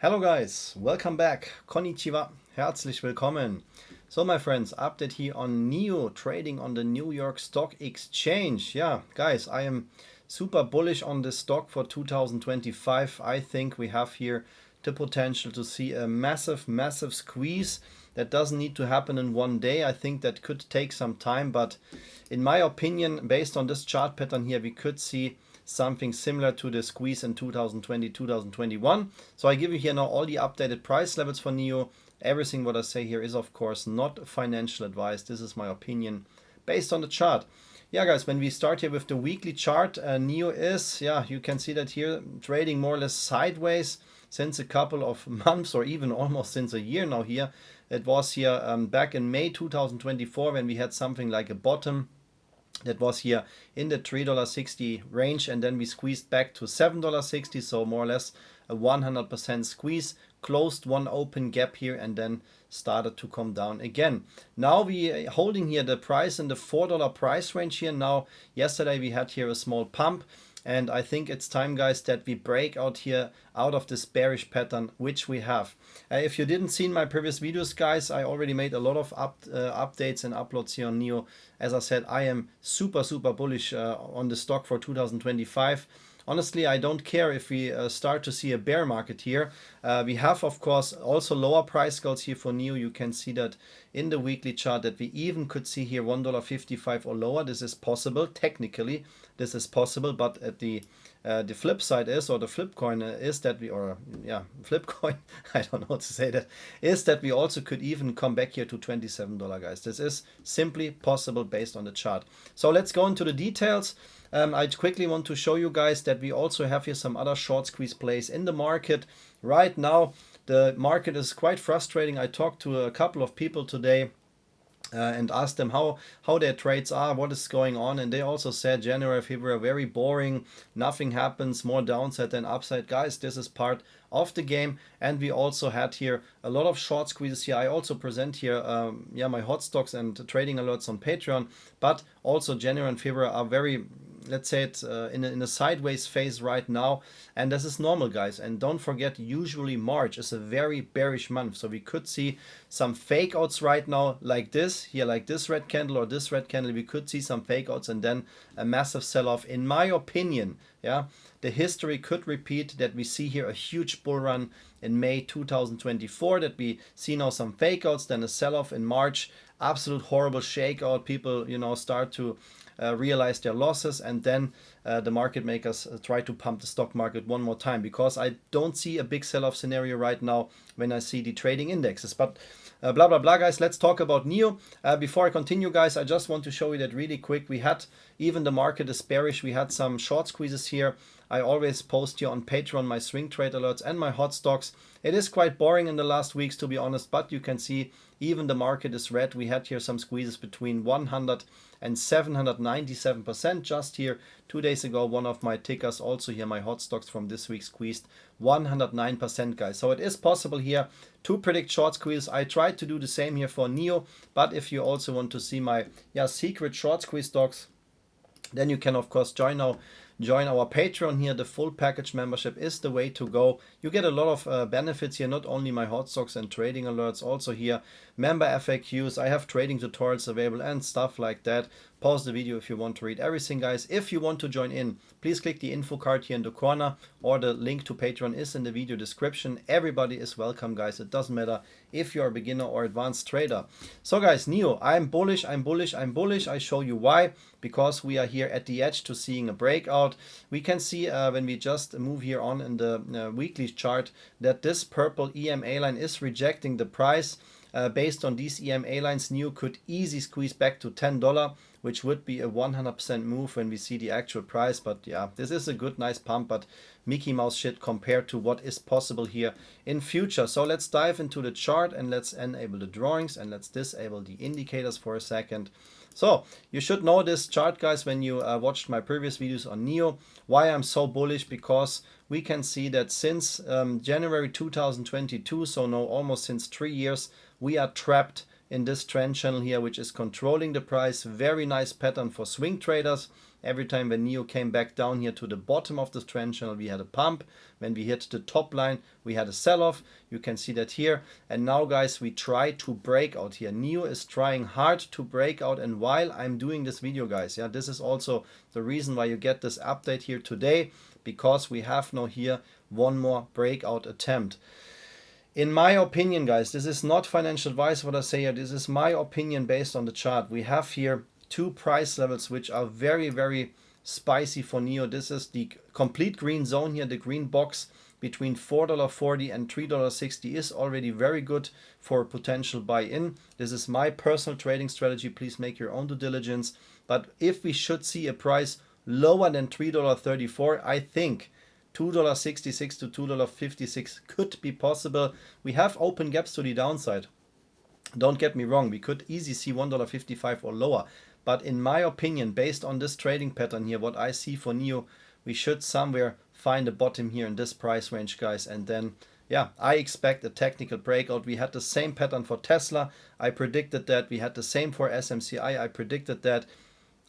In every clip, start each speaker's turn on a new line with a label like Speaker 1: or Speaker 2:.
Speaker 1: Hello guys, welcome back. Konnichiwa, herzlich willkommen. So my friends, update here on NIO trading on the New York Stock Exchange. Yeah, guys, I am super bullish on this stock for 2025. I think we have here the potential to see a massive squeeze. That doesn't need to happen in one day. I think that could take some time, but in my opinion, based on this chart pattern here, we could see something similar to the squeeze in 2020, 2021. So I give you here now all the updated price levels for NIO. Everything what I say here is of course not financial advice. This is my opinion based on the chart. Yeah guys, when we start here with the weekly chart, NIO is, yeah, you can see that here trading more or less sideways since a couple of months or even almost since a year now here. It was here back in May 2024 when we had something like a bottom that was here in the $3.60 range, and then we squeezed back to $7.60, so more or less a 100% squeeze, closed one open gap here and then started to come down again. Now we holding here the price in the $4 price range here. Now yesterday we had here a small pump, and I think it's time guys that we break out here out of this bearish pattern which we have. If you didn't see my previous videos guys, I already made a lot of updates and uploads here on NIO. As I said, I am super bullish on the stock for 2025. Honestly, I don't care if we start to see a bear market here. We have, of course, also lower price goals here for NIO. You can see that in the weekly chart that we even could see here $1.55 or lower. This is possible. Technically, this is possible, but at the flip side is, or the flip coin is that we, or yeah, flip coin, I don't know how to say that, is that we also could even come back here to $27, guys. This is simply possible based on the chart. So let's go into the details. I quickly want to show you guys that we also have here some other short squeeze plays in the market. Right now, the market is quite frustrating. I talked to a couple of people today and asked them how their trades are, what is going on, and they also said January, February very boring, nothing happens, more downside than upside. Guys, this is part of the game, and we also had here a lot of short squeezes here. I also present here my hot stocks and trading alerts on Patreon, but also January and February are very, let's say it's in a sideways phase right now, and this is normal guys. And don't forget, usually March is a very bearish month, so we could see some fake outs right now like this here, like this red candle or this red candle. We could see some fake outs and then a massive sell-off. In my opinion, yeah, the history could repeat that we see here a huge bull run in May 2024, that we see now some fake outs, then a sell-off in March, absolute horrible shakeout. People, you know, start to realize their losses, and then the market makers try to pump the stock market one more time, because I don't see a big sell-off scenario right now when I see the trading indexes. But blah blah blah guys, let's talk about NIO. Before I continue guys, I just want to show you that really quick. We had, even the market is bearish, we had some short squeezes here. I always post here on Patreon my swing trade alerts and my hot stocks. It is quite boring in the last weeks, to be honest, but you can see even the market is red. We had here some squeezes between 100 and 797% just here 2 days ago. One of my tickers, also here my hot stocks from this week, squeezed 109% guys. So it is possible here to predict short squeeze. I tried to do the same here for NIO, but if you also want to see my secret short squeeze stocks, then you can of course join our Patreon here. The full package membership is the way to go. You get a lot of benefits here, not only my hot stocks and trading alerts, also here member FAQs. I have trading tutorials available and stuff like that. Pause the video if you want to read everything guys. If you want to join in, please click the info card here in the corner, or the link to Patreon is in the video description. Everybody is welcome guys. It doesn't matter if you're a beginner or advanced trader. So guys, NIO, I'm bullish. I show you why. Because we are here at the edge to seeing a breakout. We can see when we just move here on in the weekly chart that this purple EMA line is rejecting the price. Based on these EMA lines, NIO could easily squeeze back to $10, which would be a 100% move when we see the actual price. But yeah, this is a good, nice pump, but Mickey Mouse shit compared to what is possible here in future. So let's dive into the chart and let's enable the drawings and let's disable the indicators for a second. So you should know this chart guys when you watched my previous videos on NIO. Why I'm so bullish? Because we can see that since January 2022, so now almost since 3 years, we are trapped in this trend channel here, which is controlling the price. Very nice pattern for swing traders. Every time when NIO came back down here to the bottom of the trend channel, we had a pump. When we hit the top line, we had a sell-off. You can see that here. And now, guys, we try to break out here. NIO is trying hard to break out. And while I'm doing this video, guys, yeah, this is also the reason why you get this update here today, because we have now here one more breakout attempt. In my opinion, guys, this is not financial advice what I say here. This is my opinion based on the chart. We have here two price levels which are very, very spicy for NIO. This is the complete green zone here, the green box between $4.40 and $3.60 is already very good for potential buy-in. This is my personal trading strategy. Please make your own due diligence. But if we should see a price lower than $3.34, I think $2.66 to $2.56 could be possible. We have open gaps to the downside. Don't get me wrong, we could easily see $1.55 or lower. But in my opinion, based on this trading pattern here, what I see for NIO, we should somewhere find a bottom here in this price range, guys. And then, yeah, I expect a technical breakout. We had the same pattern for Tesla. I predicted that. We had the same for SMCI. I predicted that.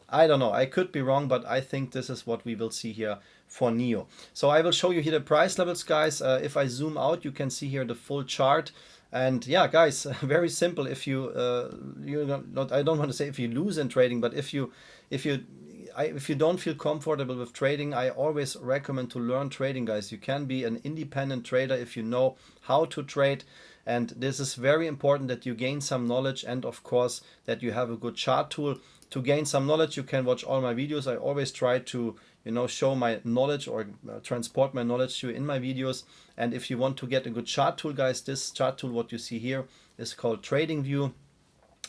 Speaker 1: I don't know, I could be wrong, but I think this is what we will see here for NIO. So I will show you here the price levels, guys. If I zoom out, you can see here the full chart. And yeah, guys, very simple. If you, I don't want to say if you lose in trading, but if you don't feel comfortable with trading, I always recommend to learn trading, guys. You can be an independent trader if you know how to trade. And this is very important that you gain some knowledge, and of course that you have a good chart tool. To gain some knowledge, you can watch all my videos. I always try to, show my knowledge or transport my knowledge to you in my videos. And if you want to get a good chart tool, guys, this chart tool, what you see here, is called TradingView.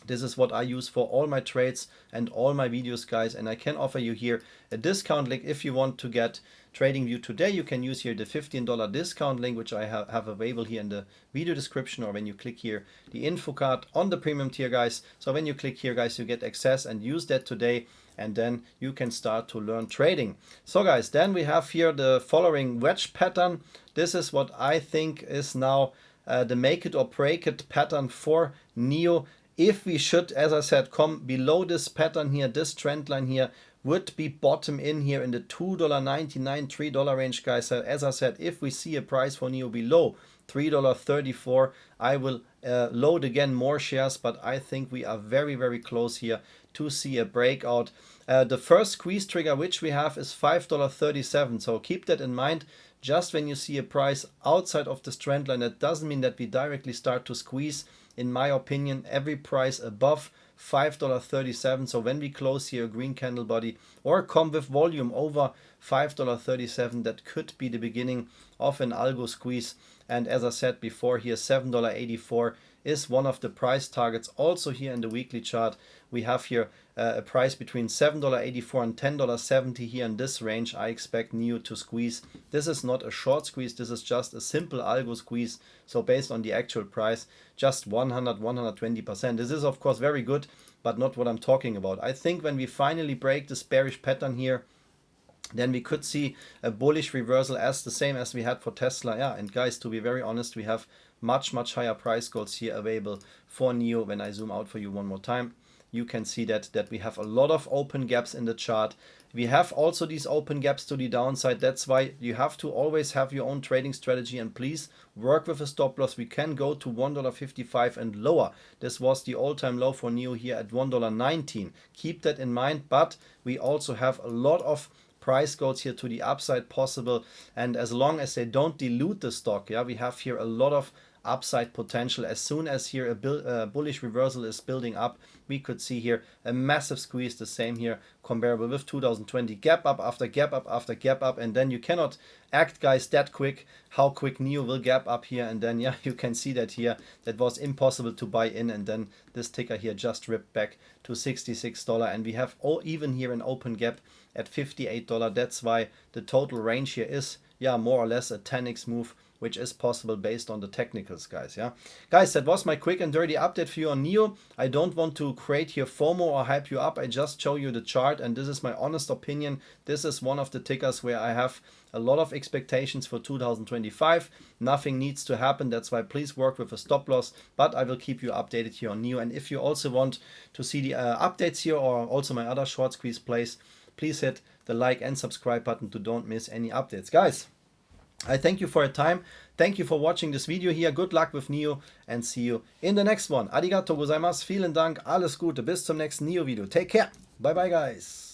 Speaker 1: This is what I use for all my trades and all my videos, guys. And I can offer you here a discount link. If you want to get TradingView today, you can use here the $15 discount link, which I have available here in the video description, or when you click here the info card on the premium tier, guys. So when you click here, guys, you get access and use that today, and then you can start to learn trading. So guys, then we have here the following wedge pattern. This is what I think is now the make it or break it pattern for NIO. If we should, as I said, come below this pattern here, this trend line here would be bottom in here in the $2.99, $3 range, guys. So as I said, if we see a price for NIO below $3.34, I will load again more shares, but I think we are very, very close here to see a breakout. The first squeeze trigger which we have is $5.37, so keep that in mind. Just when you see a price outside of this trend line, that doesn't mean that we directly start to squeeze. In my opinion, every price above $5.37, so when we close here a green candle body or come with volume over $5.37, that could be the beginning of an algo squeeze. And as I said before, here $7.84 is one of the price targets. Also here in the weekly chart, we have here a price between $7.84 and $10.70 here in this range. I expect NIO to squeeze. This is not a short squeeze, this is just a simple algo squeeze. So based on the actual price, just 100-120%. This is of course very good, but not what I'm talking about. I think when we finally break this bearish pattern here, then we could see a bullish reversal as the same as we had for Tesla. Yeah, and guys, to be very honest, we have much higher price goals here available for NIO. When I zoom out for you one more time, you can see that we have a lot of open gaps in the chart. We have also these open gaps to the downside. That's why you have to always have your own trading strategy, and please work with a stop loss. We can go to $1.55 and lower. This was the all-time low for NIO here at $1.19. Keep that in mind, but we also have a lot of price goals here to the upside possible, and as long as they don't dilute the stock, yeah, we have here a lot of upside potential. As soon as here a bullish reversal is building up, we could see here a massive squeeze. The same here, comparable with 2020, gap up after gap up after gap up, and then you cannot act, guys, that quick how quick NIO will gap up here. And then yeah, you can see that here that was impossible to buy in, and then this ticker here just ripped back to $66, and we have even here an open gap at $58. That's why the total range here is, yeah, more or less a 10x move, which is possible based on the technicals, guys. Yeah, guys, that was my quick and dirty update for you on NIO. I don't want to create here FOMO or hype you up. I just show you the chart, and this is my honest opinion. This is one of the tickers where I have a lot of expectations for 2025. Nothing needs to happen. That's why please work with a stop loss, but I will keep you updated here on NIO. And if you also want to see the updates here, or also my other short squeeze plays, please hit the like and subscribe button to don't miss any updates. Guys, I thank you for your time. Thank you for watching this video here. Good luck with NIO and see you in the next one. Arigato gozaimasu. Vielen Dank. Alles Gute. Bis zum nächsten NIO Video. Take care. Bye bye, guys.